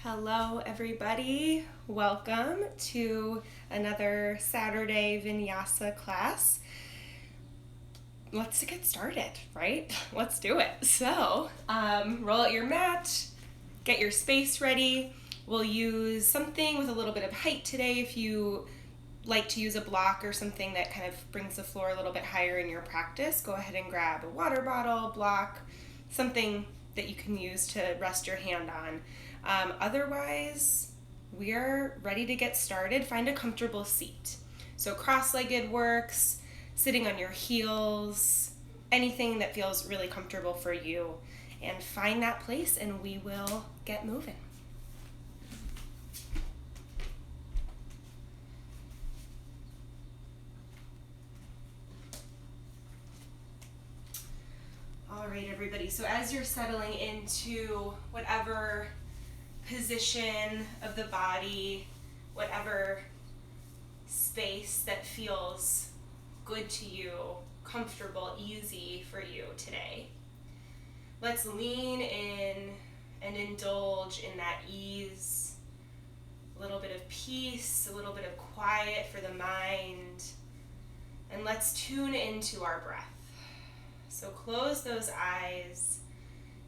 Hello everybody, welcome to another Saturday Vinyasa class. Let's get started, right? Let's do it. So, roll out your mat, get your space ready. We'll use something with a little bit of height today. If you like to use a block or something that kind of brings the floor a little bit higher in your practice, go ahead and grab a water bottle, block, something that you can use to rest your hand on. Otherwise, we are ready to get started. Find a comfortable seat. So cross-legged works, sitting on your heels, anything that feels really comfortable for you. And find that place and we will get moving. All right, everybody. So as you're settling into whatever position of the body, whatever space that feels good to you, comfortable, easy for you today, let's lean in and indulge in that ease, a little bit of peace, a little bit of quiet for the mind, and let's tune into our breath. So close those eyes,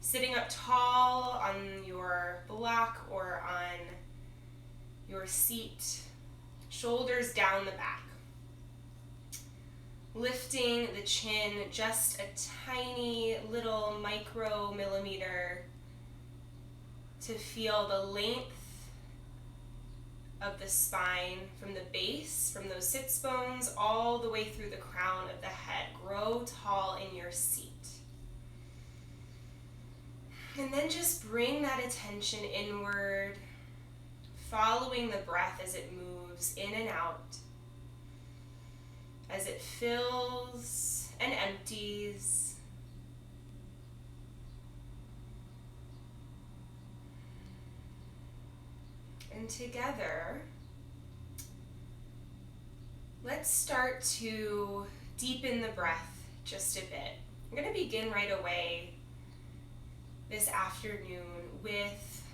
sitting up tall on your block or on your seat, shoulders down the back. Lifting the chin just a tiny little micro millimeter to feel the length of the spine from the base, from those sits bones, all the way through the crown of the head. Grow tall in your seat. And then just bring that attention inward, following the breath as it moves in and out, as it fills and empties. And together, let's start to deepen the breath just a bit. I'm going to begin right away this afternoon with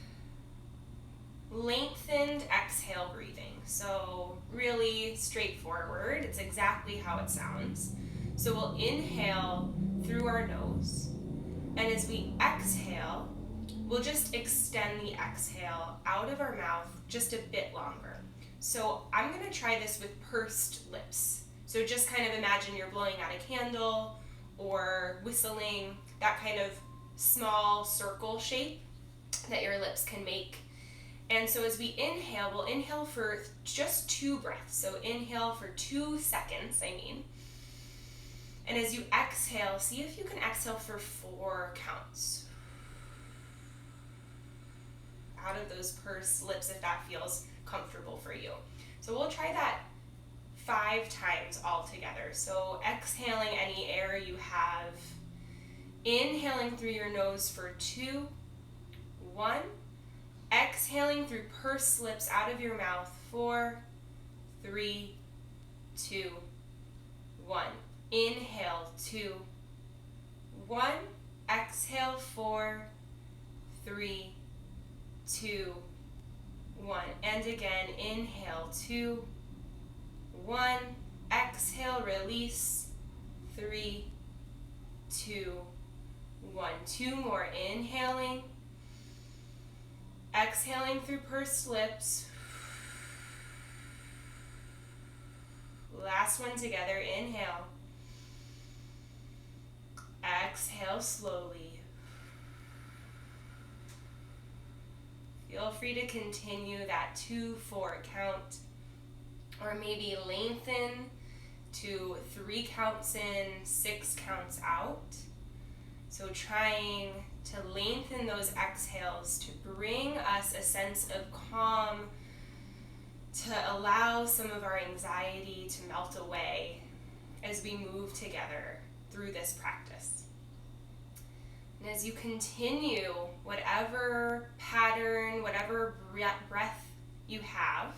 lengthened exhale breathing. So really straightforward. It's exactly how it sounds. So we'll inhale through our nose, and as we exhale, we'll just extend the exhale out of our mouth just a bit longer. So I'm going to try this with pursed lips. So just kind of imagine you're blowing out a candle or whistling, that kind of small circle shape that your lips can make. And so as we inhale, we'll inhale for just 2 breaths. So inhale for 2 seconds, And as you exhale, see if you can exhale for 4 counts. Out of those pursed lips if that feels comfortable for you. So we'll try that 5 times all together. So exhaling any air you have. Inhaling through your nose for 2, 1. Exhaling through pursed lips out of your mouth, 4, 3, 2, 1. Inhale, 2, 1. Exhale, 4, 3, 2, 1. And again, inhale, 2, 1. Exhale, release, 3, 2, 1. 2 more. Inhaling. Exhaling through pursed lips. Last one together. Inhale. Exhale slowly. Feel free to continue that 2-4 count, or maybe lengthen to 3 counts in, 6 counts out. So trying to lengthen those exhales to bring us a sense of calm, to allow some of our anxiety to melt away as we move together through this practice. And as you continue, whatever pattern, whatever breath you have,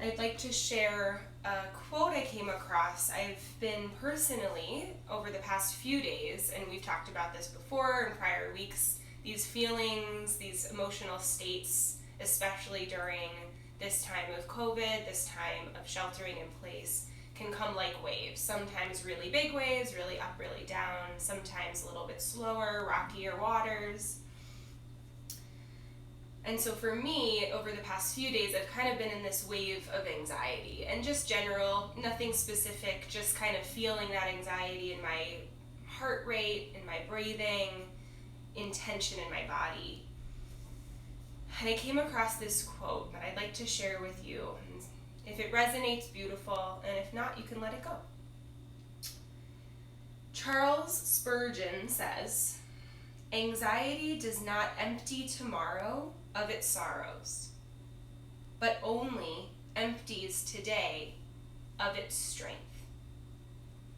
I'd like to share a quote I came across. I've been personally, over the past few days, and we've talked about this before in prior weeks, these feelings, these emotional states, especially during this time of COVID, this time of sheltering in place, can come like waves. Sometimes really big waves, really up, really down, sometimes a little bit slower, rockier waters. And so for me, over the past few days, I've kind of been in this wave of anxiety, and just general, nothing specific, just kind of feeling that anxiety in my heart rate, in my breathing, in tension in my body. And I came across this quote that I'd like to share with you. If it resonates, beautiful, and if not, you can let it go. Charles Spurgeon says, "Anxiety does not empty tomorrow of its sorrows, but only empties today of its strength."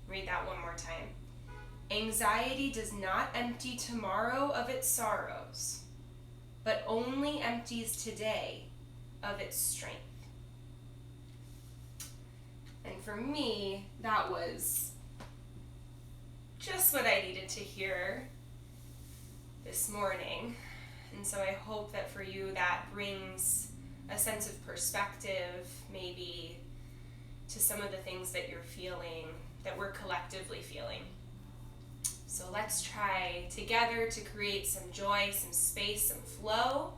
Read that one more time. Anxiety does not empty tomorrow of its sorrows, but only empties today of its strength. And for me, that was just what I needed to hear this morning. And so I hope that for you that brings a sense of perspective, maybe, to some of the things that you're feeling, that we're collectively feeling. So let's try together to create some joy, some space, some flow.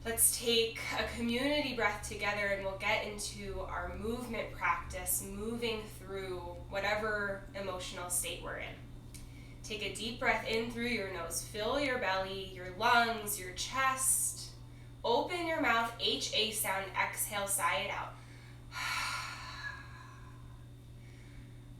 Let's take a community breath together, and we'll get into our movement practice, moving through whatever emotional state we're in. Take a deep breath in through your nose. Fill your belly, your lungs, your chest. Open your mouth, HA sound. Exhale, sigh it out.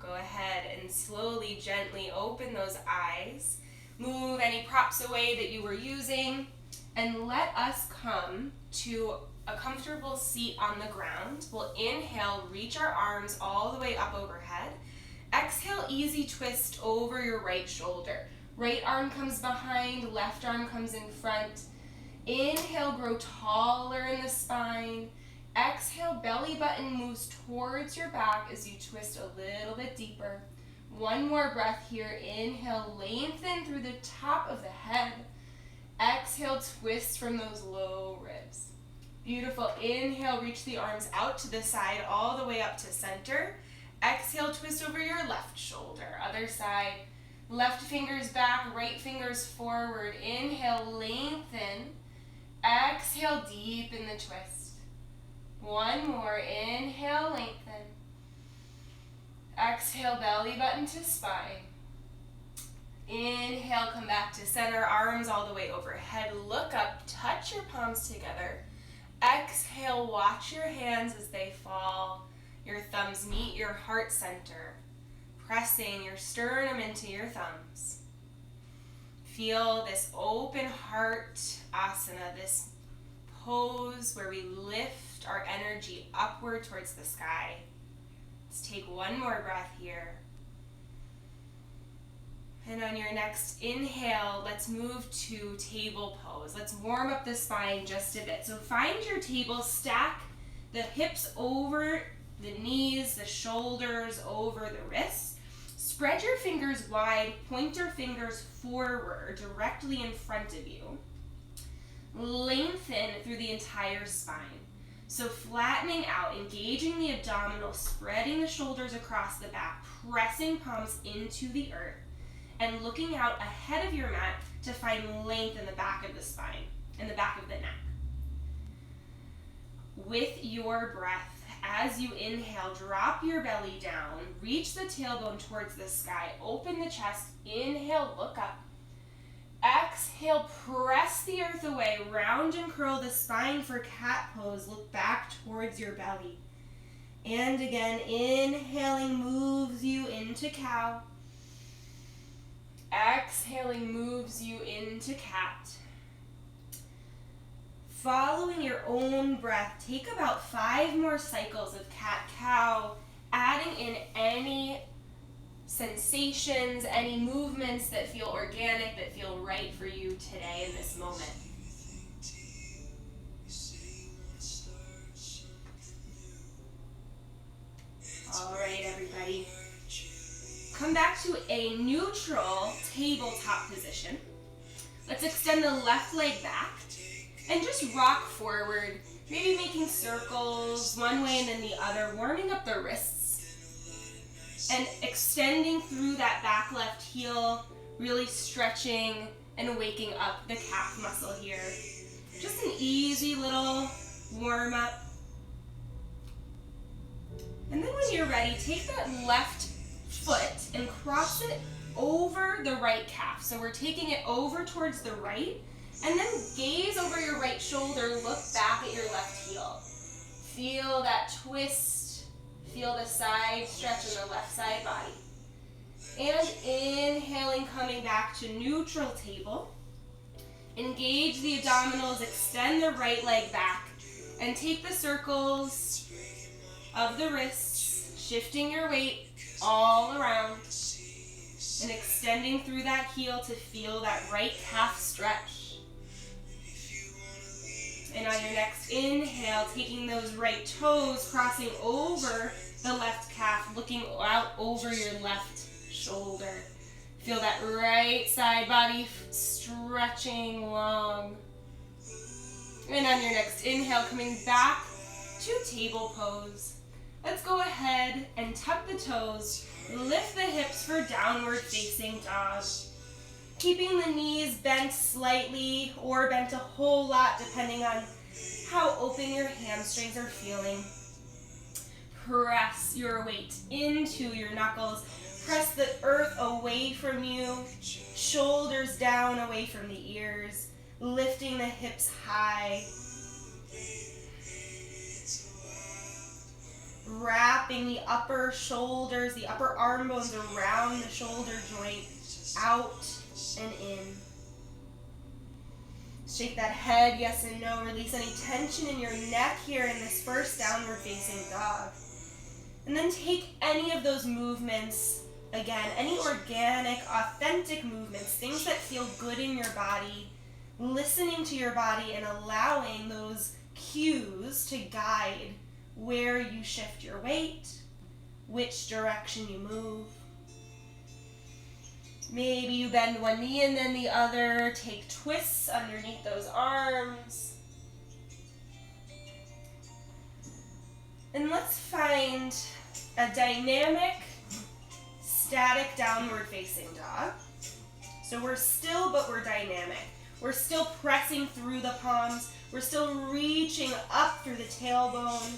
Go ahead and slowly, gently open those eyes. Move any props away that you were using, and let us come to a comfortable seat on the ground. We'll inhale, reach our arms all the way up overhead. Exhale, easy twist over your right shoulder. Right arm comes behind, left arm comes in front. Inhale, grow taller in the spine. Exhale, belly button moves towards your back as you twist a little bit deeper. One more breath here. Inhale, lengthen through the top of the head. Exhale, twist from those low ribs. Beautiful. Inhale, reach the arms out to the side all the way up to center. Exhale, twist over your left shoulder. Other side. Left fingers back, right fingers forward. Inhale, lengthen. Exhale, deepen the twist. One more. Inhale, lengthen. Exhale, belly button to spine. Inhale, come back to center, arms all the way overhead. Look up, touch your palms together. Exhale, watch your hands as they fall. Your thumbs meet your heart center, pressing your sternum into your thumbs. Feel this open heart asana, this pose where we lift our energy upward towards the sky. Let's take one more breath here. And on your next inhale, let's move to table pose. Let's warm up the spine just a bit. So find your table, stack the hips over the knees, the shoulders over the wrists. Spread your fingers wide, pointer fingers forward, directly in front of you. Lengthen through the entire spine. So flattening out, engaging the abdominal, spreading the shoulders across the back, pressing palms into the earth, and looking out ahead of your mat to find length in the back of the spine, in the back of the neck. With your breath, as you inhale, drop your belly down, reach the tailbone towards the sky, open the chest, inhale, look up. Exhale, press the earth away, round and curl the spine for cat pose, look back towards your belly. And again, inhaling moves you into cow. Exhaling moves you into cat. Following your own breath, take about 5 more cycles of cat-cow, adding in any sensations, any movements that feel organic, that feel right for you today in this moment. All right, everybody. Come back to a neutral tabletop position. Let's extend the left leg back and just rock forward, maybe making circles one way and then the other, warming up the wrists and extending through that back left heel, really stretching and waking up the calf muscle here. Just an easy little warm up. And then when you're ready, take that left foot and cross it over the right calf. So we're taking it over towards the right, and then gaze over your right shoulder, look back at your left heel. Feel that twist, feel the side stretch in the left side body. And inhaling, coming back to neutral table. Engage the abdominals, extend the right leg back, and take the circles of the wrists, shifting your weight all around, and extending through that heel to feel that right calf stretch. And on your next inhale, taking those right toes, crossing over the left calf, looking out over your left shoulder. Feel that right side body stretching long. And on your next inhale, coming back to table pose. Let's go ahead and tuck the toes, lift the hips for downward facing dog. Keeping the knees bent slightly or bent a whole lot depending on how open your hamstrings are feeling. Press your weight into your knuckles. Press the earth away from you, shoulders down away from the ears, lifting the hips high. Wrapping the upper shoulders, the upper arm bones around the shoulder joint, out and in. Shake that head, yes and no. Release any tension in your neck here in this first downward facing dog. And then take any of those movements, again, any organic, authentic movements, things that feel good in your body, listening to your body and allowing those cues to guide where you shift your weight, which direction you move. Maybe you bend one knee and then the other. Take twists underneath those arms. And let's find a dynamic, static downward facing dog. So we're still, but we're dynamic. We're still pressing through the palms. We're still reaching up through the tailbone.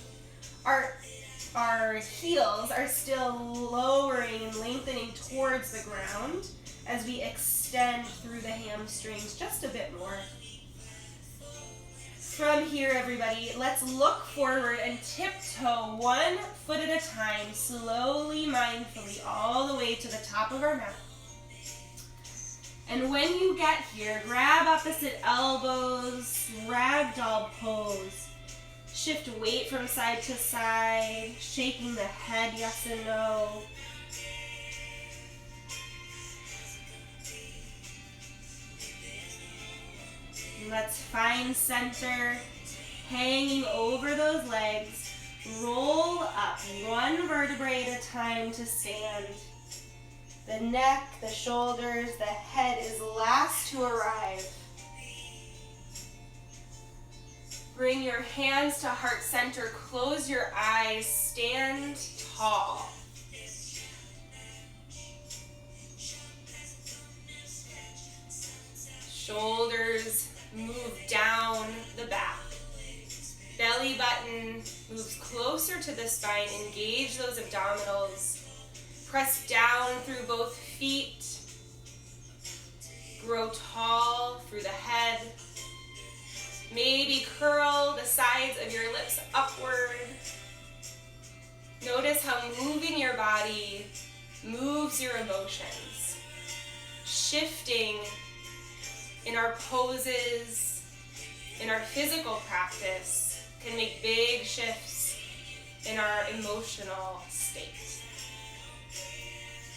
Our heels are still lowering and lengthening towards the ground as we extend through the hamstrings just a bit more. From here, everybody, let's look forward and tiptoe 1 foot at a time, slowly, mindfully, all the way to the top of our mat. And when you get here, grab opposite elbows, ragdoll pose. Shift weight from side to side, shaking the head, yes and no. Let's find center, hanging over those legs. Roll up 1 vertebrae at a time to stand. The neck, the shoulders, the head is last to arrive. Bring your hands to heart center, close your eyes, stand tall. Shoulders move down the back. Belly button moves closer to the spine, engage those abdominals. Press down through both feet. Grow tall through the head. Maybe curl the sides of your lips upward. Notice how moving your body moves your emotions. Shifting in our poses, in our physical practice, can make big shifts in our emotional state.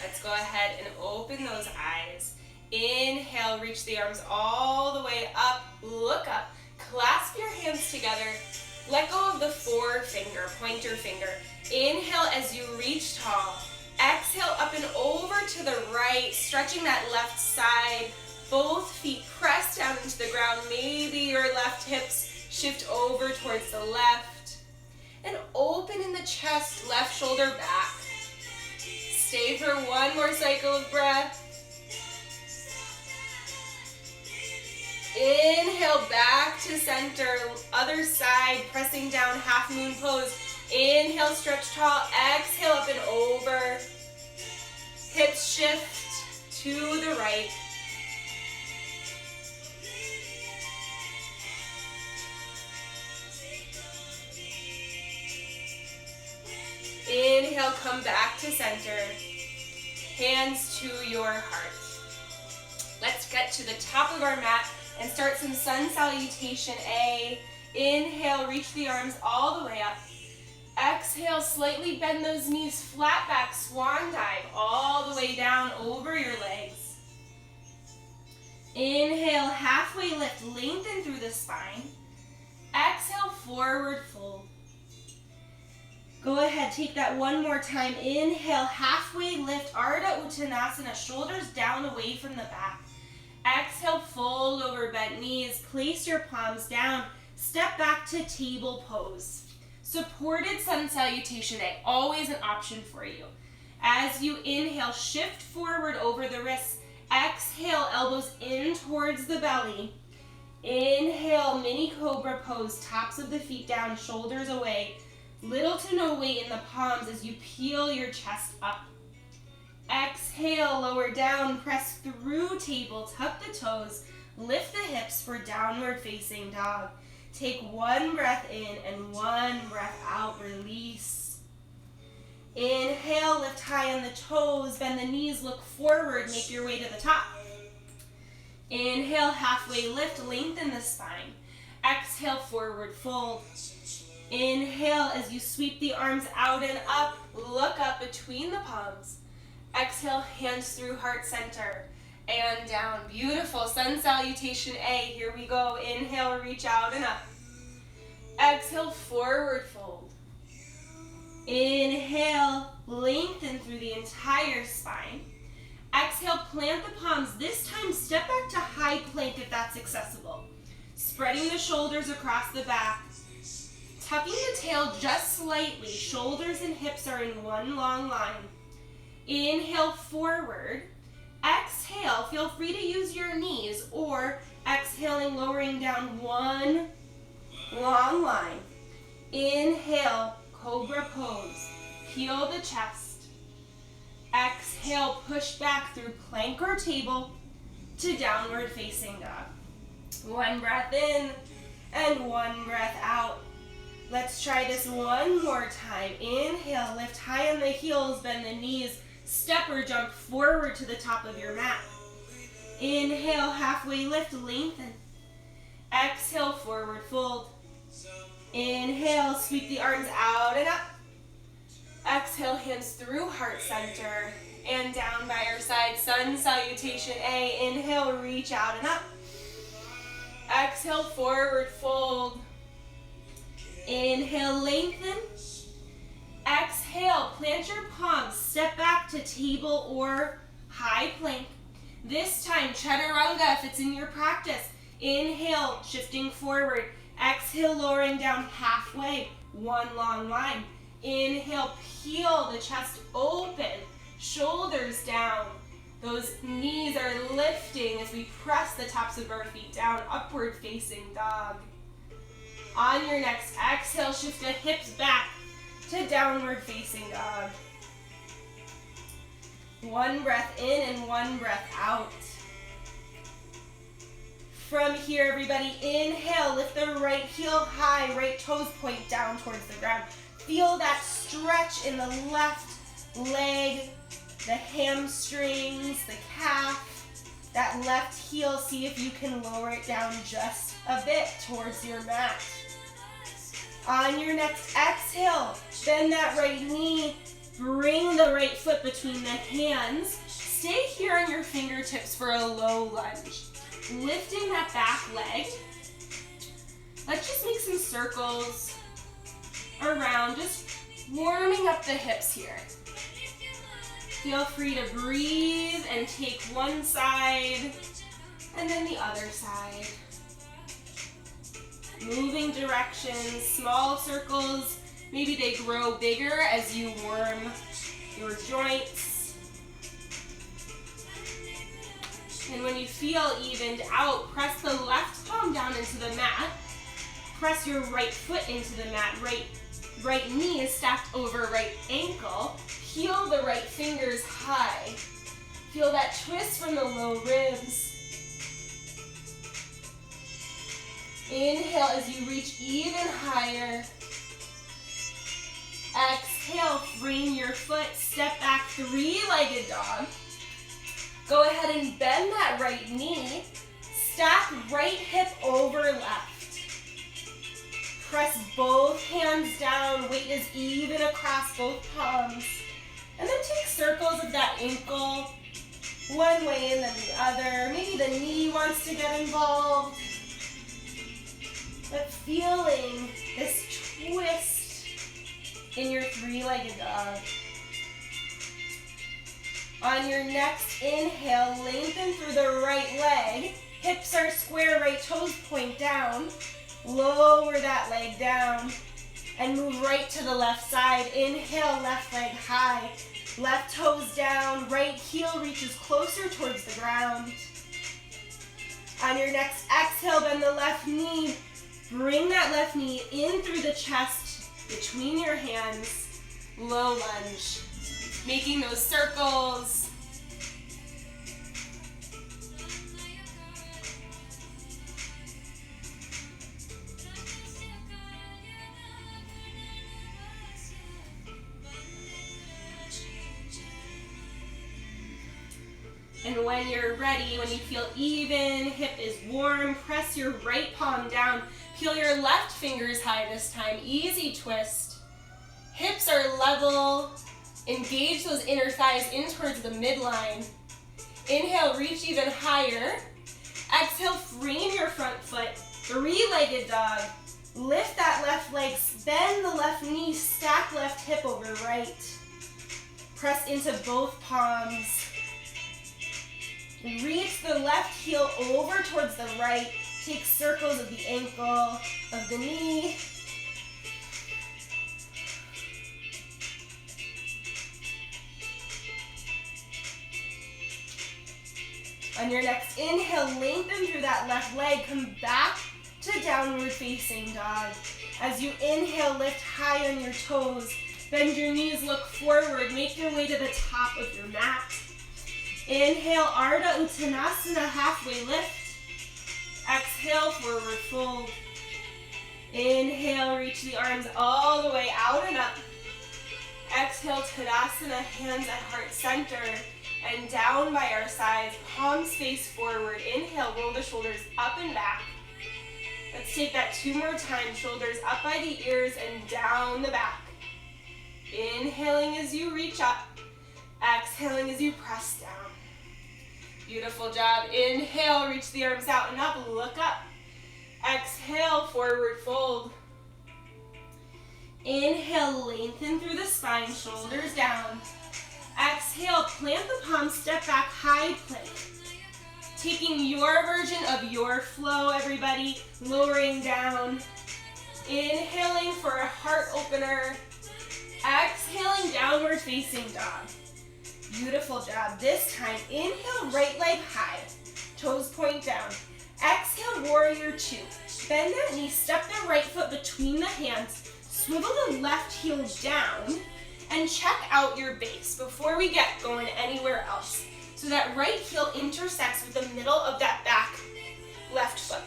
Let's go ahead and open those eyes. Inhale, reach the arms all the way up, look up. Clasp your hands together. Let go of the forefinger, pointer finger. Inhale as you reach tall. Exhale up and over to the right, stretching that left side. Both feet press down into the ground. Maybe your left hips shift over towards the left. And open in the chest, left shoulder back. Stay for one more cycle of breath. Inhale back to center, other side, pressing down, half moon pose. Inhale, stretch tall, exhale up and over. Hips shift to the right. Inhale, come back to center. Hands to your heart. Let's get to the top of our mat and start some sun salutation A. Inhale, reach the arms all the way up. Exhale, slightly bend those knees, flat back, swan dive, all the way down over your legs. Inhale, halfway lift, lengthen through the spine. Exhale, forward fold. Go ahead, take that one more time. Inhale, halfway lift, Ardha Uttanasana, shoulders down away from the back. Exhale, fold over bent knees, place your palms down, step back to table pose. Supported sun salutation A, always an option for you. As you inhale, shift forward over the wrists. Exhale, elbows in towards the belly. Inhale, mini cobra pose, tops of the feet down, shoulders away. Little to no weight in the palms as you peel your chest up. Exhale, lower down, press through table, tuck the toes, lift the hips for downward facing dog. Take one breath in and one breath out, release. Inhale, lift high on the toes, bend the knees, look forward, make your way to the top. Inhale, halfway lift, lengthen the spine. Exhale, forward fold. Inhale as you sweep the arms out and up, look up between the palms. Exhale, hands through heart center and down. Beautiful. Sun salutation A. Here we go. Inhale, reach out and up. Exhale, forward fold. Inhale, lengthen through the entire spine. Exhale, plant the palms. This time, step back to high plank if that's accessible. Spreading the shoulders across the back. Tucking the tail just slightly. Shoulders and hips are in one long line. Inhale, forward. Exhale, feel free to use your knees, or exhaling, lowering down one long line. Inhale, cobra pose. Peel the chest. Exhale, push back through plank or table to downward facing dog. One breath in and one breath out. Let's try this one more time. Inhale, lift high on the heels, bend the knees, step or jump forward to the top of your mat. Inhale, halfway lift, lengthen. Exhale, forward fold. Inhale, sweep the arms out and up. Exhale, hands through heart center and down by our side. Sun salutation A. Inhale, reach out and up. Exhale, forward fold. Inhale, lengthen. Exhale, plant your palms, step back to table or high plank. This time, chaturanga if it's in your practice. Inhale, shifting forward. Exhale, lowering down halfway, one long line. Inhale, peel the chest open, shoulders down. Those knees are lifting as we press the tops of our feet down, upward facing dog. On your next exhale, shift the hips back to downward facing dog. One breath in and one breath out. From here, everybody, inhale, lift the right heel high, right toes point down towards the ground. Feel that stretch in the left leg, the hamstrings, the calf, that left heel. See if you can lower it down just a bit towards your mat. On your next exhale, bend that right knee, bring the right foot between the hands. Stay here on your fingertips for a low lunge. Lifting that back leg. Let's just make some circles around, just warming up the hips here. Feel free to breathe and take one side And then the other side. Moving directions, small circles. Maybe they grow bigger as you warm your joints. And when you feel evened out, press the left palm down into the mat. Press your right foot into the mat. Right knee is stacked over right ankle. Peel the right fingers high. Feel that twist from the low ribs. Inhale as you reach even higher. Exhale, frame your foot, step back, three-legged dog. Go ahead and bend that right knee. Stack right hip over left. Press both hands down, weight is even across both palms. And then take circles of that ankle, one way and then the other. Maybe the knee wants to get involved. But feeling this twist in your three-legged dog. On your next inhale, lengthen through the right leg. Hips are square, right toes point down. Lower that leg down and move right to the left side. Inhale, left leg high. Left toes down, right heel reaches closer towards the ground. On your next exhale, bend the left knee. Bring that left knee in through the chest, between your hands, low lunge. Making those circles. And when you're ready, when you feel even, hip is warm, press your right palm down. Peel your left fingers high this time. Easy twist. Hips are level. Engage those inner thighs in towards the midline. Inhale, reach even higher. Exhale, frame your front foot. Three-legged dog. Lift that left leg, bend the left knee, stack left hip over right. Press into both palms. Reach the left heel over towards the right. Take circles of the ankle, of the knee. On your next inhale, lengthen through that left leg. Come back to downward facing dog. As you inhale, lift high on your toes. Bend your knees, look forward. Make your way to the top of your mat. Inhale, Ardha Uttanasana, halfway lift. Exhale, forward fold. Inhale, reach the arms all the way out and up. Exhale, Tadasana, hands at heart center and down by our sides, palms face forward. Inhale, roll the shoulders up and back. Let's take that two more times. Shoulders up by the ears and down the back. Inhaling as you reach up. Exhaling as you press down. Beautiful job. Inhale, reach the arms out and up, look up. Exhale, forward fold. Inhale, lengthen through the spine, shoulders down. Exhale, plant the palms, step back, high plank. Taking your version of your flow, everybody, lowering down. Inhaling for a heart opener. Exhaling, downward facing dog. Beautiful job. This time, inhale, right leg high, toes point down. Exhale, warrior two. Bend that knee, step the right foot between the hands, swivel the left heel down, and check out your base before we get going anywhere else. So that right heel intersects with the middle of that back left foot.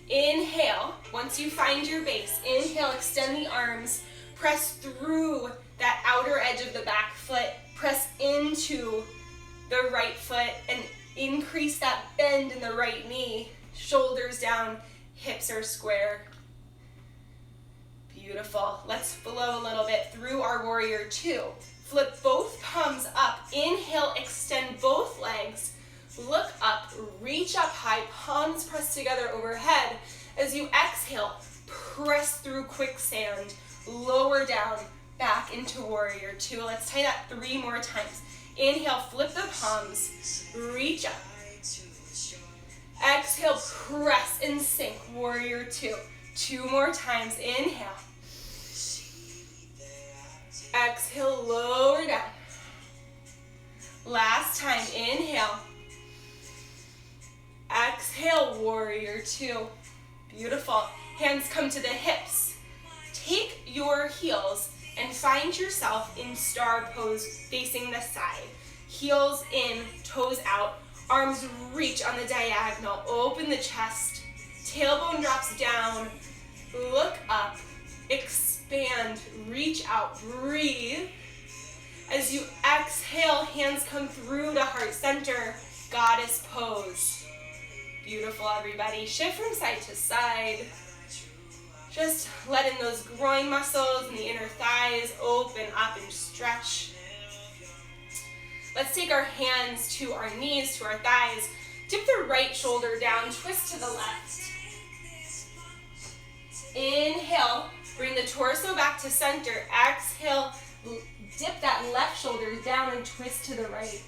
Inhale, once you find your base, inhale, extend the arms, press through that outer edge of the back foot, press into the right foot and increase that bend in the right knee. Shoulders down, hips are square. Beautiful. Let's flow a little bit through our warrior two. Flip both palms up. Inhale, extend both legs. Look up, reach up high, palms pressed together overhead. As you exhale, press through quicksand, lower down, back into warrior two. Let's try that 3 more times. Inhale, flip the palms, reach up. Exhale, press and sink, warrior two. Two more times, inhale. Exhale, lower down. Last time, inhale. Exhale, warrior two. Beautiful. Hands come to the hips. Take your heels and find yourself in star pose facing the side. Heels in, toes out. Arms reach on the diagonal. Open the chest. Tailbone drops down. Look up. Expand. Reach out. Breathe. As you exhale, hands come through to heart center. Goddess pose. Beautiful, everybody. Shift from side to side. Just letting those groin muscles and the inner thighs open up and stretch. Let's take our hands to our knees, to our thighs. Dip the right shoulder down, twist to the left. Inhale, bring the torso back to center. Exhale, dip that left shoulder down and twist to the right.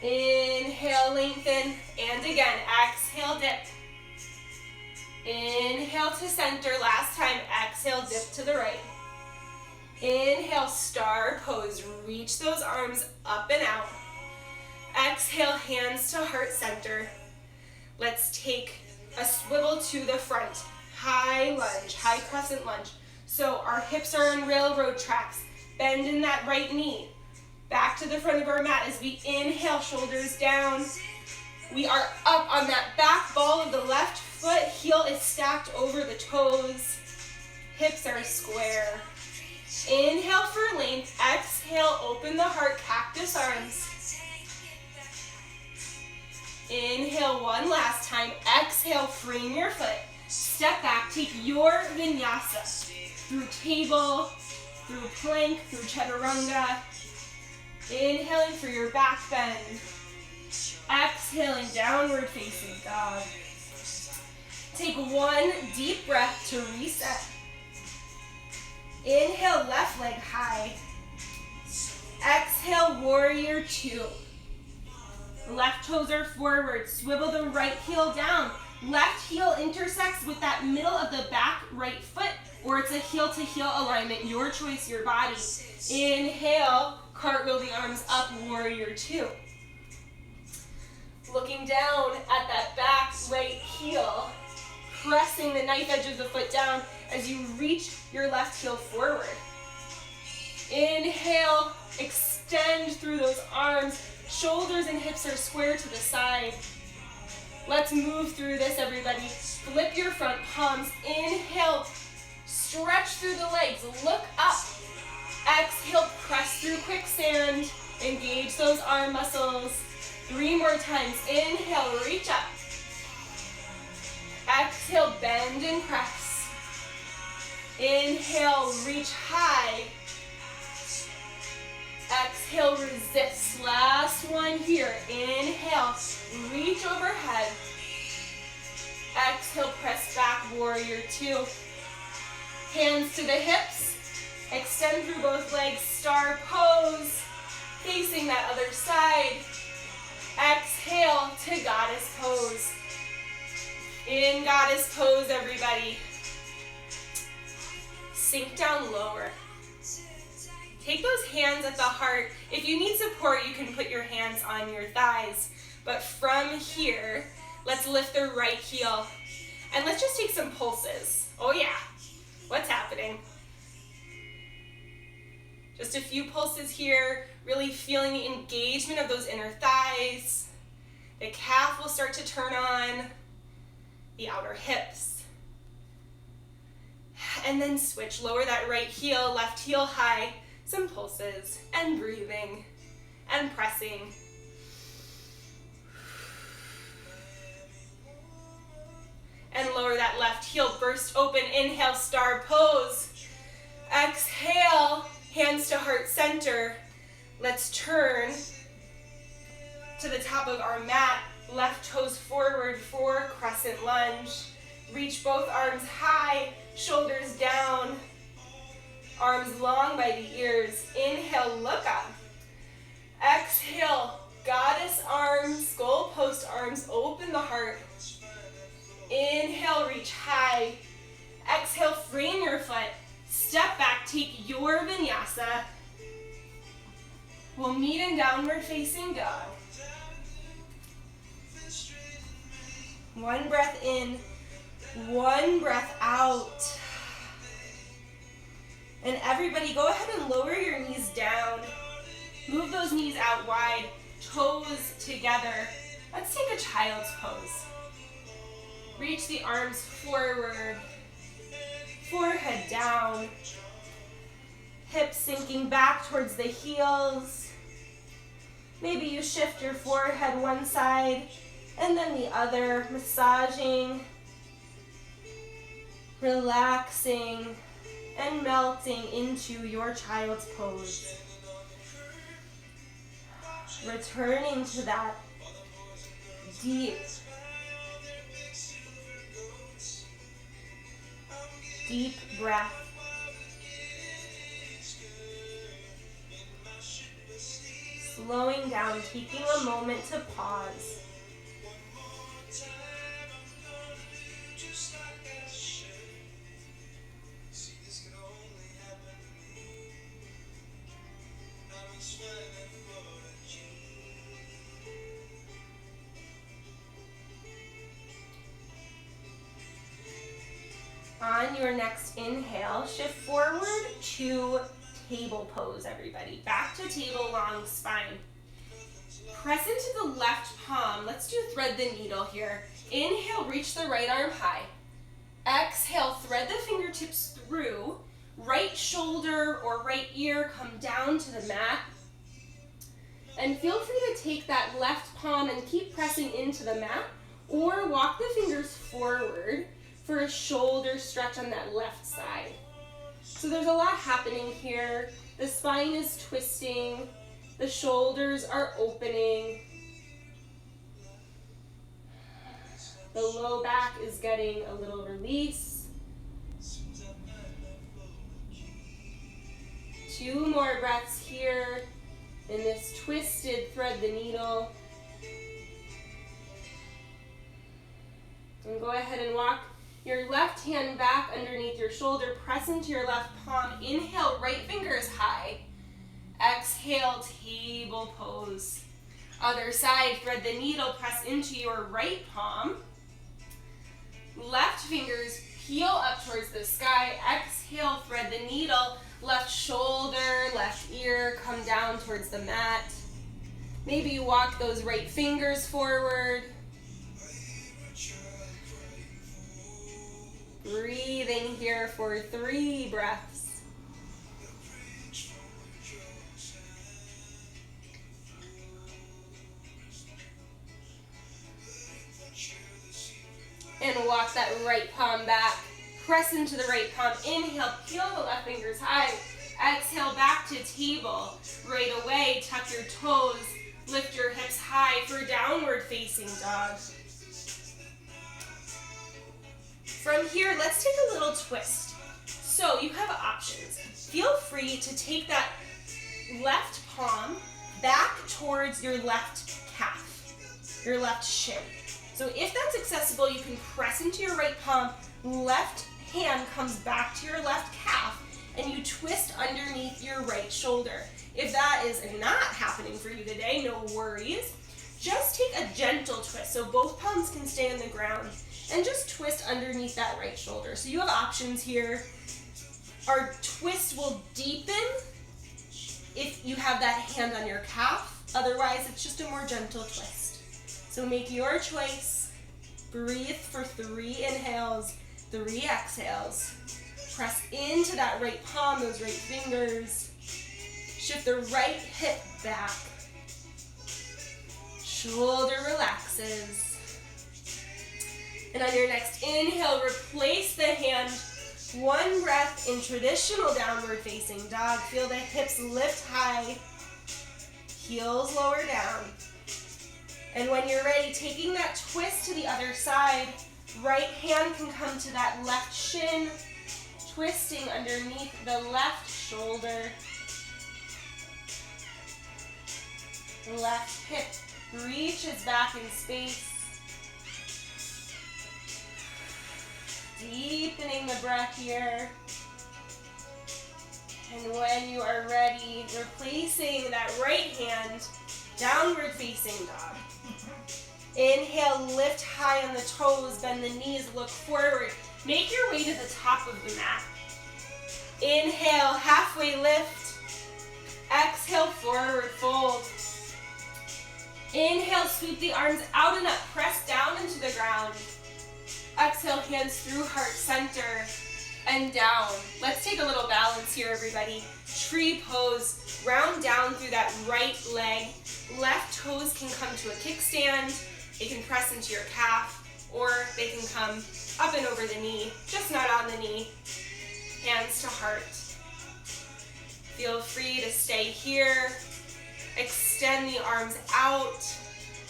Inhale, lengthen, and again, exhale, dip. Inhale to center, last time, exhale, dip to the right. Inhale, star pose, reach those arms up and out. Exhale, hands to heart center. Let's take a swivel to the front. High lunge, high crescent lunge. So our hips are on railroad tracks. Bend in that right knee. Back to the front of our mat as we inhale, shoulders down. We are up on that back ball of the left foot. Heel is stacked over the toes. Hips are square. Inhale for length. Exhale, open the heart, cactus arms. Inhale one last time. Exhale, frame your foot. Step back, take your vinyasa through table, through plank, through chaturanga. Inhaling for your back bend. Exhaling, downward facing dog. Take one deep breath to reset. Inhale, left leg high. Exhale, warrior two. Left toes are forward. Swivel the right heel down. Left heel intersects with that middle of the back right foot, or it's a heel-to-heel alignment. Your choice, your body. Inhale, cartwheel the arms up, warrior two. Looking down at that back right heel, pressing the knife edge of the foot down as you reach your left heel forward. Inhale, extend through those arms. Shoulders and hips are square to the side. Let's move through this, everybody. Flip your front palms. Inhale, stretch through the legs. Look up. Exhale, press through quicksand. Engage those arm muscles. 3 more times. Inhale, reach up. Exhale, bend and press. Inhale, reach high. Exhale, resist. Last one here. Inhale, reach overhead. Exhale, press back, warrior two. Hands to the hips. Extend through both legs, star pose. Facing that other side. Exhale to goddess pose. In goddess pose, everybody. Sink down lower. Take those hands at the heart. If you need support, you can put your hands on your thighs. But from here, let's lift the right heel. And let's just take some pulses. Oh yeah, what's happening? Just a few pulses here, really feeling the engagement of those inner thighs. The calf will start to turn on, the outer hips. And then switch, lower that right heel, left heel high. Some pulses, and breathing, and pressing. And lower that left heel, burst open, inhale, star pose. Exhale, hands to heart center. Let's turn to the top of our mat, left toes forward for crescent lunge. Reach both arms high, shoulders down. Arms long by the ears. Inhale, look up. Exhale, Goddess arms, goalpost arms, open the heart. Inhale, reach high. Exhale, frame your foot. Step back, take your vinyasa. We'll meet in downward facing dog. One breath in, one breath out. And everybody, go ahead and lower your knees down. Move those knees out wide, toes together. Let's take a child's pose. Reach the arms forward, forehead down, hips sinking back towards the heels. Maybe you shift your forehead one side and then the other, massaging, relaxing, and melting into your child's pose. Returning to that deep breath. Slowing down, taking a moment to pause. On your next inhale, shift forward to table pose, everybody. Back to table, long spine. Press into the left palm. Let's do thread the needle here. Inhale, reach the right arm high. Exhale, thread the fingertips through. Right shoulder or right ear come down to the mat. And feel free to take that left palm and keep pressing into the mat, or walk the fingers forward for a shoulder stretch on that left side. So there's a lot happening here. The spine is twisting, the shoulders are opening, the low back is getting a little release. 2 more breaths here in this twisted thread the needle. And go ahead and walk your left hand back underneath your shoulder. Press into your left palm. Inhale, right fingers high. Exhale, table pose. Other side, thread the needle, press into your right palm. Left fingers peel up towards the sky. Exhale, thread the needle. Left shoulder, left ear, come down towards the mat. Maybe you walk those right fingers forward. Breathing here for 3 breaths. And walk that right palm back. Press into the right palm. Inhale, peel the left fingers high. Exhale, back to table. Right away, tuck your toes. Lift your hips high for downward facing dog. From here, let's take a little twist. So you have options. Feel free to take that left palm back towards your left calf, your left shin. So if that's accessible, you can press into your right palm, left hand comes back to your left calf, and you twist underneath your right shoulder. If that is not happening for you today, no worries. Just take a gentle twist so both palms can stay on the ground, and just twist underneath that right shoulder. So you have options here. Our twist will deepen if you have that hand on your calf. Otherwise, it's just a more gentle twist. So make your choice. Breathe for 3 inhales, 3 exhales. Press into that right palm, those right fingers. Shift the right hip back. Shoulder relaxes. And on your next inhale, replace the hand. 1 breath in traditional downward facing dog. Feel the hips lift high, heels lower down. And when you're ready, taking that twist to the other side, right hand can come to that left shin, twisting underneath the left shoulder. Left hip reaches back in space. Deepening the breath here. And when you are ready, you're placing that right hand downward facing dog. Inhale, lift high on the toes, bend the knees, look forward. Make your way to the top of the mat. Inhale, halfway lift. Exhale, forward fold. Inhale, sweep the arms out and up, press down into the ground. Exhale, hands through heart center and down. Let's take a little balance here, everybody. Tree pose, round down through that right leg. Left toes can come to a kickstand. They can press into your calf, or they can come up and over the knee, just not on the knee. Hands to heart. Feel free to stay here. Extend the arms out,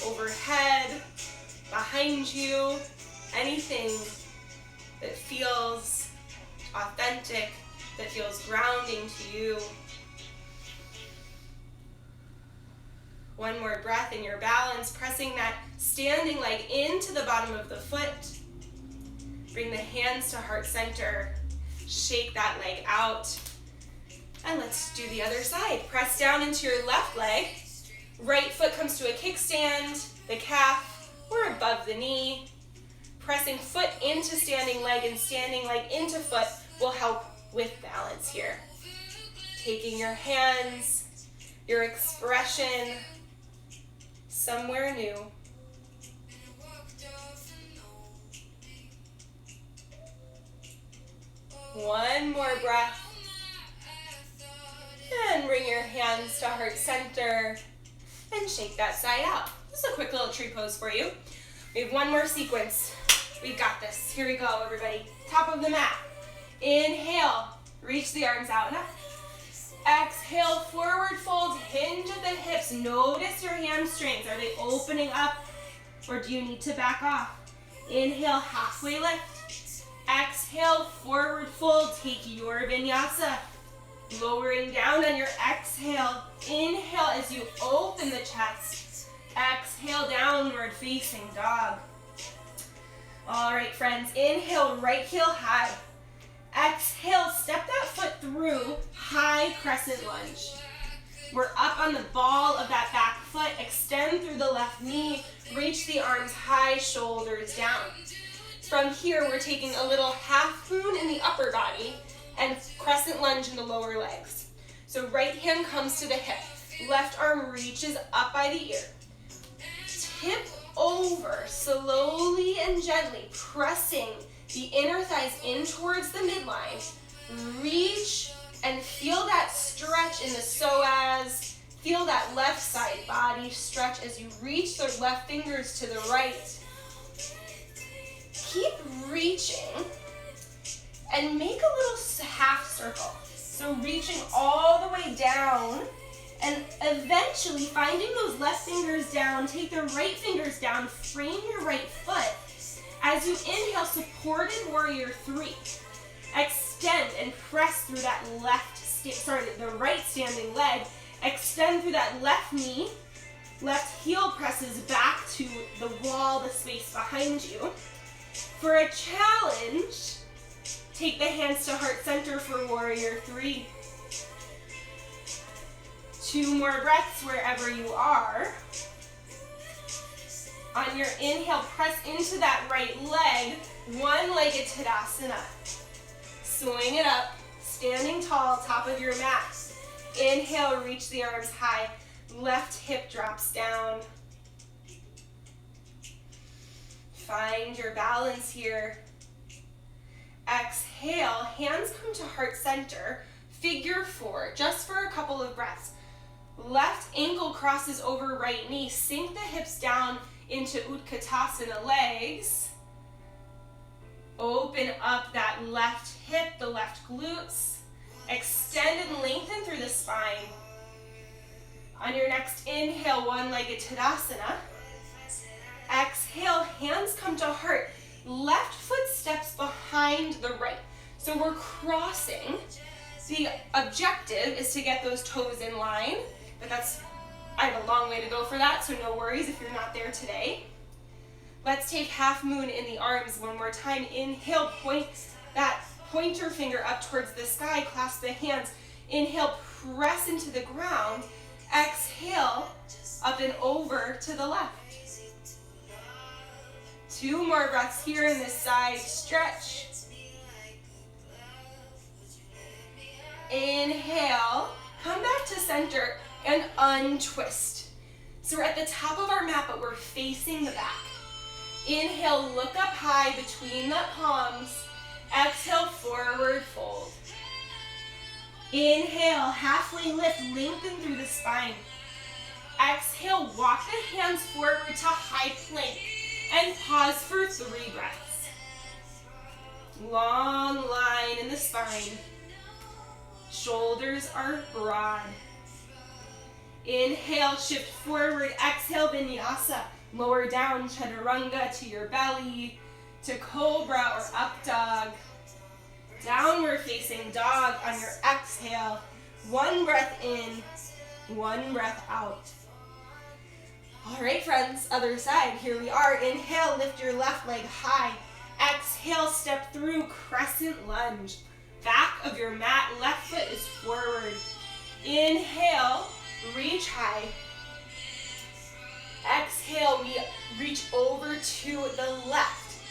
overhead, behind you. Anything that feels authentic, that feels grounding to you. One more breath in your balance, pressing that standing leg into the bottom of the foot. Bring the hands to heart center. Shake that leg out. And let's do the other side. Press down into your left leg. Right foot comes to a kickstand, the calf, or above the knee. Pressing foot into standing leg and standing leg into foot will help with balance here. Taking your hands, your expression, somewhere new. One more breath. And bring your hands to heart center and shake that side out. Just a quick little tree pose for you. We have one more sequence. We've got this. Here we go, everybody. Top of the mat. Inhale, reach the arms out and up. Exhale, forward fold, hinge at the hips. Notice your hamstrings. Are they opening up, or do you need to back off? Inhale, halfway lift. Exhale, forward fold. Take your vinyasa. Lowering down on your exhale. Inhale as you open the chest. Exhale, downward facing dog. All right, friends. Inhale, right heel high. Exhale, step that foot through, high crescent lunge. We're up on the ball of that back foot. Extend through the left knee. Reach the arms high, shoulders down. From here, we're taking a little half moon in the upper body and crescent lunge in the lower legs. So right hand comes to the hip. Left arm reaches up by the ear. Tip over, slowly and gently, pressing the inner thighs in towards the midline. Reach and feel that stretch in the psoas. Feel that left side body stretch as you reach the left fingers to the right. Keep reaching and make a little half circle. So reaching all the way down and eventually finding those left fingers down. Take the right fingers down, frame your right foot. As you inhale, supported warrior 3. Extend and press through that the right standing leg. Extend through that left knee. Left heel presses back to the wall, the space behind you. For a challenge, take the hands to heart center for warrior 3. 2 more breaths wherever you are. On your inhale, press into that right leg, one-legged Tadasana. Swing it up, standing tall, top of your mat. Inhale, reach the arms high. Left hip drops down. Find your balance here. Exhale, hands come to heart center. Figure 4, just for a couple of breaths. Left ankle crosses over right knee. Sink the hips down into Utkatasana legs. Open up that left hip, the left glutes. Extend and lengthen through the spine. On your next inhale, one-legged Tadasana. Exhale, hands come to heart. Left foot steps behind the right. So we're crossing. The objective is to get those toes in line, but that's I have a long way to go for that, so no worries if you're not there today. Let's take half moon in the arms one more time. Inhale, point that pointer finger up towards the sky, clasp the hands. Inhale, press into the ground. Exhale, up and over to the left. 2 more breaths here in this side stretch. Inhale, come back to center and untwist. So we're at the top of our mat, but we're facing the back. Inhale, look up high between the palms. Exhale, forward fold. Inhale, halfway lift, lengthen through the spine. Exhale, walk the hands forward to high plank and pause for 3 breaths. Long line in the spine. Shoulders are broad. Inhale, shift forward. Exhale, vinyasa. Lower down, chaturanga to your belly, to cobra or up dog. Downward facing dog on your exhale. 1 breath in, 1 breath out. All right, friends, other side. Here we are. Inhale, lift your left leg high. Exhale, step through crescent lunge. Back of your mat, left foot is forward. Inhale, reach high. Exhale, we reach over to the left.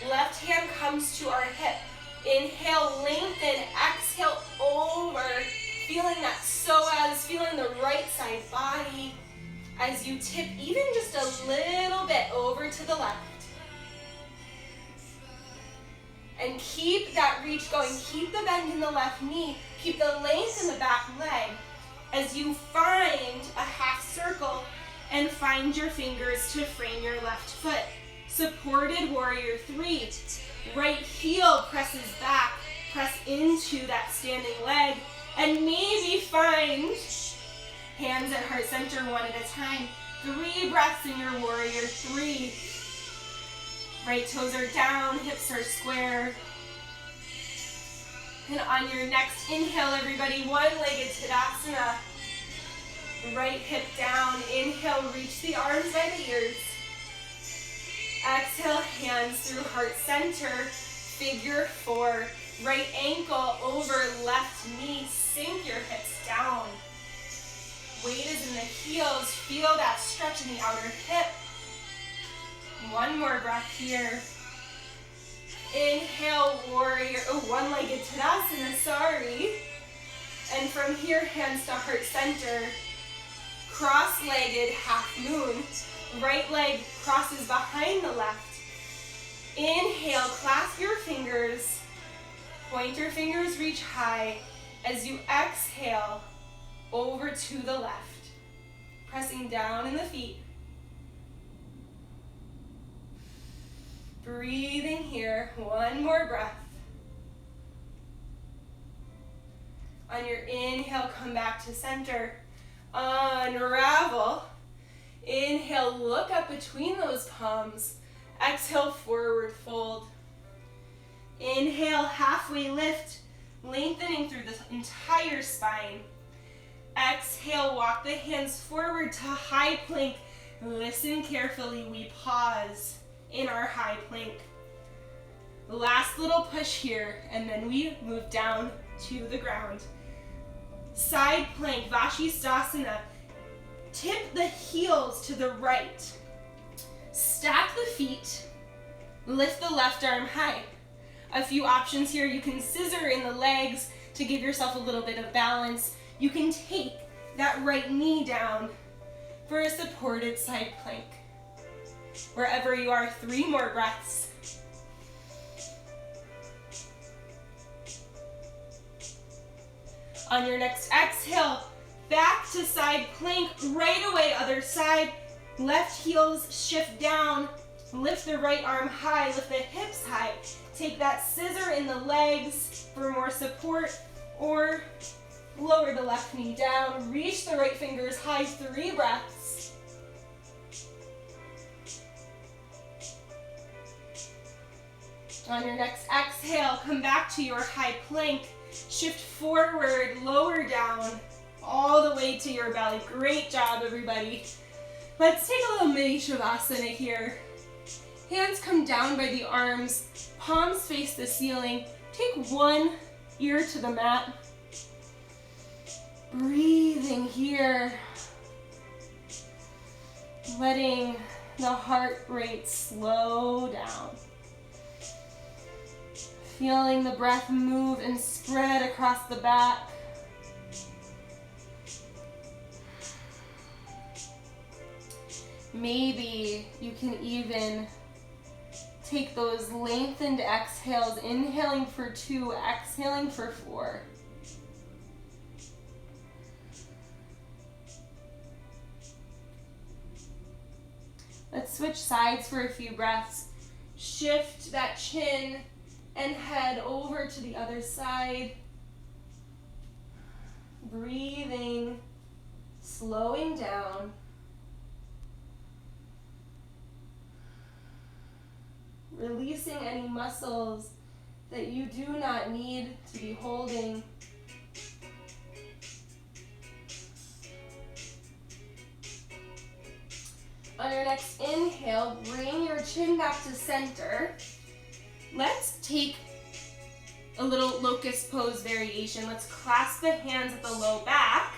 Left hand comes to our hip. Inhale, lengthen. Exhale, over. Feeling that psoas, feeling the right side body as you tip even just a little bit over to the left. And keep that reach going. Keep the bend in the left knee. Keep the length in the back leg as you find a half circle and find your fingers to frame your left foot. Supported warrior 3. Right heel presses back. Press into that standing leg. And maybe find hands at heart center 1 at a time. 3 breaths in your warrior 3. Right toes are down, hips are square. And on your next inhale, everybody, 1-legged Tadasana. Right hip down. Inhale, reach the arms by the ears. Exhale, hands through heart center. Figure 4. Right ankle over left knee. Sink your hips down. Weight is in the heels. Feel that stretch in the outer hip. 1 more breath here. Inhale, warrior, 1-legged Tadasana, sorry. And from here, hands to heart center. Cross-legged half moon. Right leg crosses behind the left. Inhale, clasp your fingers. Pointer fingers reach high. As you exhale, over to the left. Pressing down in the feet. Breathing here, 1 more breath. On your inhale, come back to center. Unravel. Inhale, look up between those palms. Exhale, forward fold. Inhale, halfway lift, lengthening through the entire spine. Exhale, walk the hands forward to high plank. Listen carefully, we pause in our high plank. Last little push here, and then we move down to the ground. Side plank, Vashisthasana. Tip the heels to the right. Stack the feet. Lift the left arm high. A few options here. You can scissor in the legs to give yourself a little bit of balance. You can take that right knee down for a supported side plank. Wherever you are, 3 more breaths. On your next exhale, back to side plank, right away, other side. Left heels shift down, lift the right arm high, lift the hips high. Take that scissor in the legs for more support, or lower the left knee down, reach the right fingers high, 3 breaths. On your next exhale, come back to your high plank. Shift forward, lower down, all the way to your belly. Great job, everybody. Let's take a little mini shavasana here. Hands come down by the arms, palms face the ceiling. Take one ear to the mat. Breathing here. Letting the heart rate slow down. Feeling the breath move and spread across the back. Maybe you can even take those lengthened exhales, inhaling for 2, exhaling for 4. Let's switch sides for a few breaths. Shift that chin and head over to the other side. Breathing, slowing down. Releasing any muscles that you do not need to be holding. On your next inhale, bring your chin back to center. Let's take a little locust pose variation. Let's clasp the hands at the low back.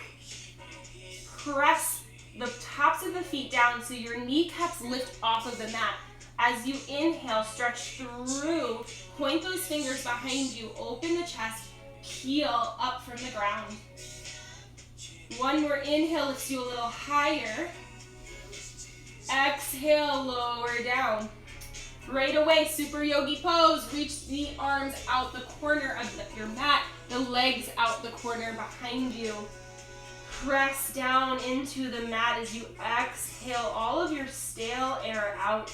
Press the tops of the feet down so your kneecaps lift off of the mat. As you inhale, stretch through. Point those fingers behind you. Open the chest. Peel up from the ground. One more inhale lifts you a little higher. Exhale, lower down. Right away, super yogi pose. Reach the arms out the corner of your mat, the legs out the corner behind you. Press down into the mat as you exhale all of your stale air out.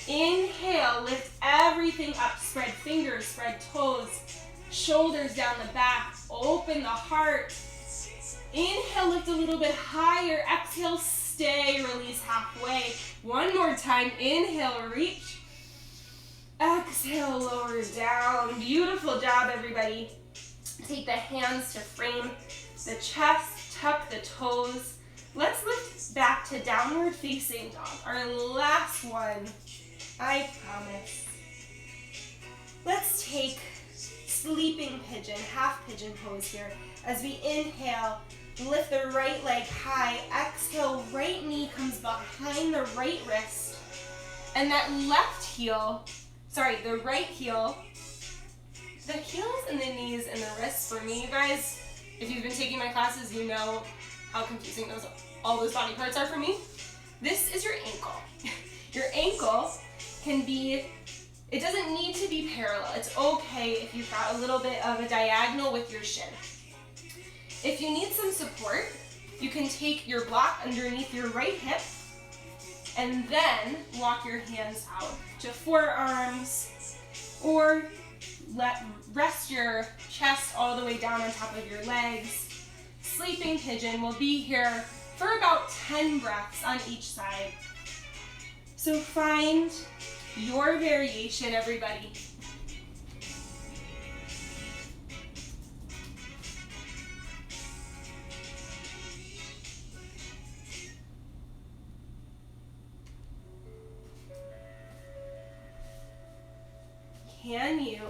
Inhale, lift everything up. Spread fingers, spread toes, shoulders down the back. Open the heart. Inhale, lift a little bit higher. Exhale, stay, release halfway. One more time. Inhale, reach. Exhale, lower down. Beautiful job, everybody. Take the hands to frame the chest, tuck the toes. Let's lift back to downward facing dog. Our last one, I promise. Let's take sleeping pigeon, half pigeon pose here. As we inhale, lift the right leg high. Exhale, right knee comes behind the right wrist. And that left heel, the right heel, the heels and the knees and the wrists for me, you guys, if you've been taking my classes, you know how confusing all those body parts are for me. This is your ankle. Your ankle can be, it doesn't need to be parallel. It's okay if you've got a little bit of a diagonal with your shin. If you need some support, you can take your block underneath your right hip and then walk your hands out to forearms, or rest your chest all the way down on top of your legs. Sleeping pigeon will be here for about 10 breaths on each side. So find your variation, everybody. Can you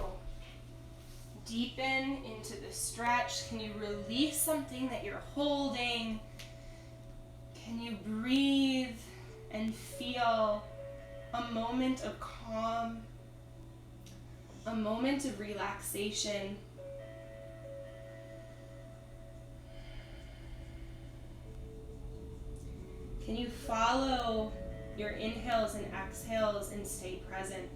deepen into the stretch? Can you release something that you're holding? Can you breathe and feel a moment of calm, a moment of relaxation? Can you follow your inhales and exhales and stay present?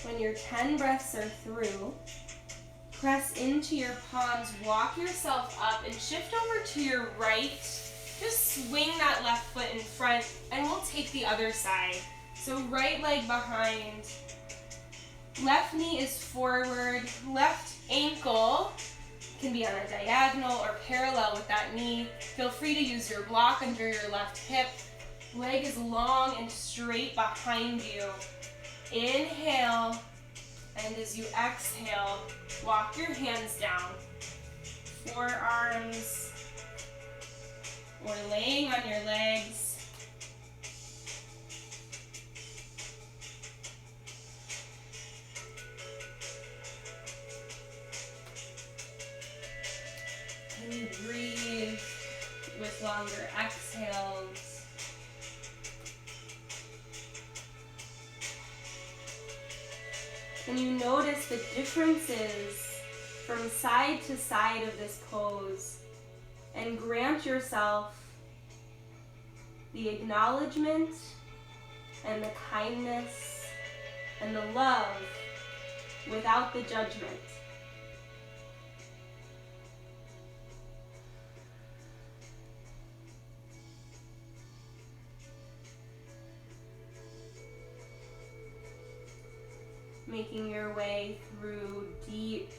When your 10 breaths are through, press into your palms, walk yourself up and shift over to your right. Just swing that left foot in front and we'll take the other side. So right leg behind, left knee is forward, left ankle Can be on a diagonal or parallel with that knee. Feel free to use your block under your left hip. Leg is long and straight behind you. Inhale, and as you exhale, walk your hands down. Forearms, or laying on your legs. And you breathe with longer exhales. And you notice the differences from side to side of this pose, and grant yourself the acknowledgement and the kindness and the love without the judgment. Making your way through deep,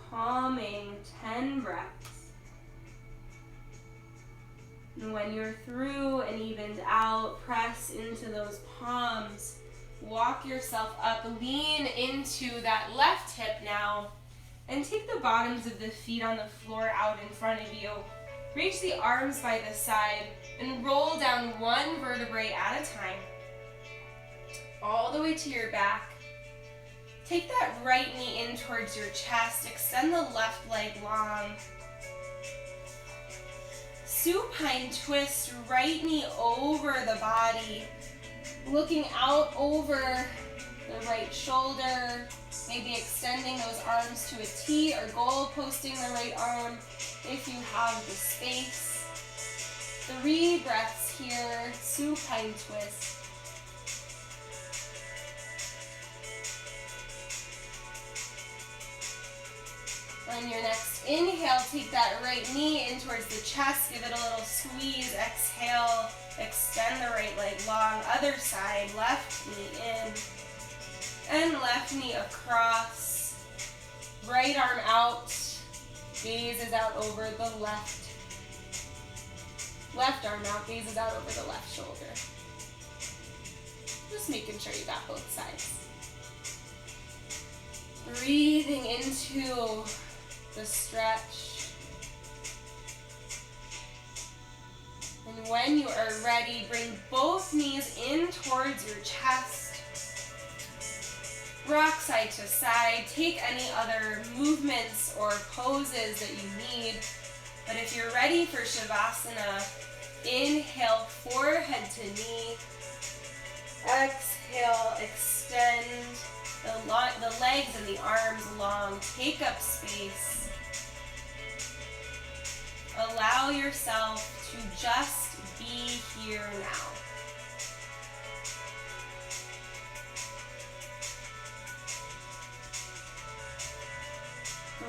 calming 10 breaths. And when you're through and evened out, press into those palms. Walk yourself up, lean into that left hip now, and take the bottoms of the feet on the floor out in front of you. Reach the arms by the side and roll down one vertebrae at a time, all the way to your back. Take that right knee in towards your chest. Extend the left leg long. Supine twist, right knee over the body. Looking out over the right shoulder. Maybe extending those arms to a T or goal posting the right arm if you have the space. 3 breaths here, supine twist. On your next inhale, take that right knee in towards the chest, give it a little squeeze, exhale, extend the right leg long, other side, left knee in, and left knee across, right arm out, gazes out over the left arm out, gazes out over the left shoulder. Just making sure you got both sides. Breathing into the stretch. And when you are ready, bring both knees in towards your chest. Rock side to side. Take any other movements or poses that you need. But if you're ready for Shavasana, inhale, forehead to knee. Exhale, extend the legs and the arms long. Take up space. Allow yourself to just be here now.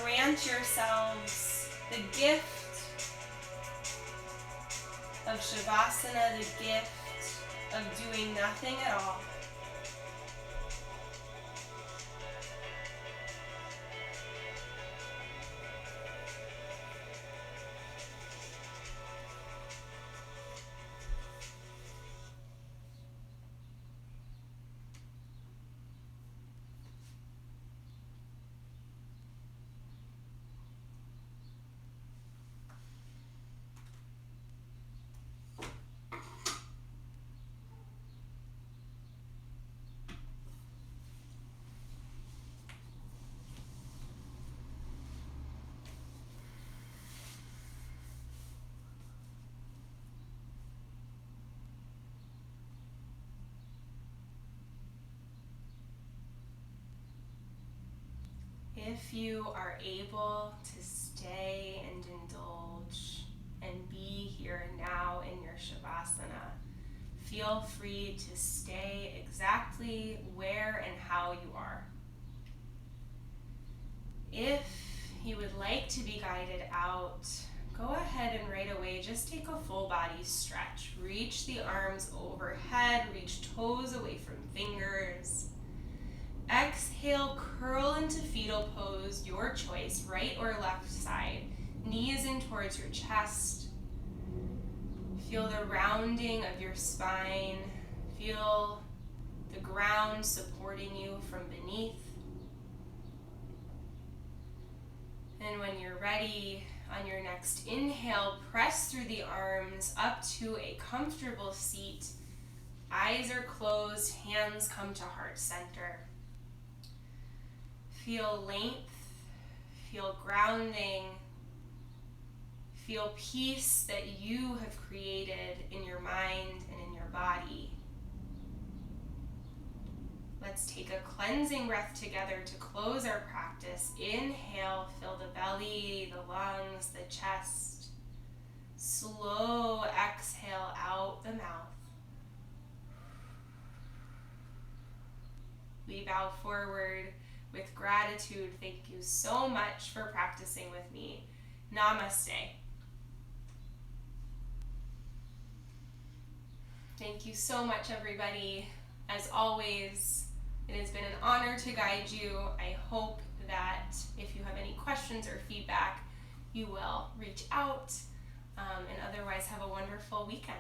Grant yourselves the gift of Shavasana, the gift of doing nothing at all. If you are able to stay and indulge and be here now in your Shavasana, feel free to stay exactly where and how you are. If you would like to be guided out, go ahead and right away just take a full body stretch. Reach the arms overhead, reach toes away from fingers. Exhale, curl into fetal pose, your choice, right or left side. Knees in towards your chest. Feel the rounding of your spine. Feel the ground supporting you from beneath. And when you're ready, on your next inhale, press through the arms up to a comfortable seat. Eyes are closed, hands come to heart center. Feel length, feel grounding, feel peace that you have created in your mind and in your body. Let's take a cleansing breath together to close our practice. Inhale, fill the belly, the lungs, the chest. Slow exhale out the mouth. We bow forward with gratitude. Thank you so much for practicing with me. Namaste. Thank you so much, everybody. As always, it has been an honor to guide you. I hope that if you have any questions or feedback, you will reach out. And otherwise, have a wonderful weekend.